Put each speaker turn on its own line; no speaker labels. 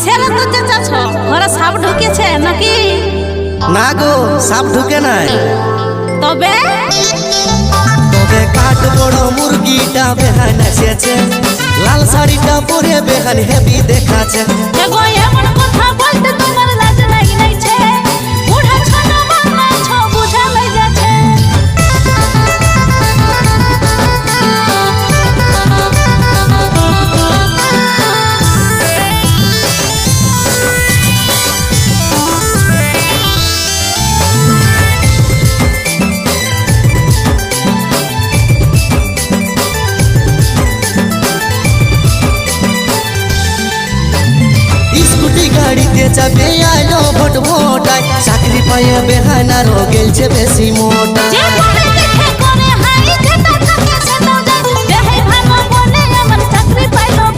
কিসের এত চেঁচাছ? ঘরে সাপ ঢুকেছে নাকি?
না গো, সাপ ঢুকে নাই।
তবে
তবে কাঠ বড় মুরগিটা বেহান এসেছে, লাল শাড়িটা পরে বেহান হেভি দেখাচ্ছে।
এগো এমন কথা বলতে তোমার লাজ লাগি নাইছে? বুড়া ছোট বানাছ বুঝা লই যাচ্ছে।
স্কুটি গাড়িতে যাবে আইলো ভোট ভোটায়, চাকরি পাইয়ে বেহানারও গেলছে বেশি মোটা।
যে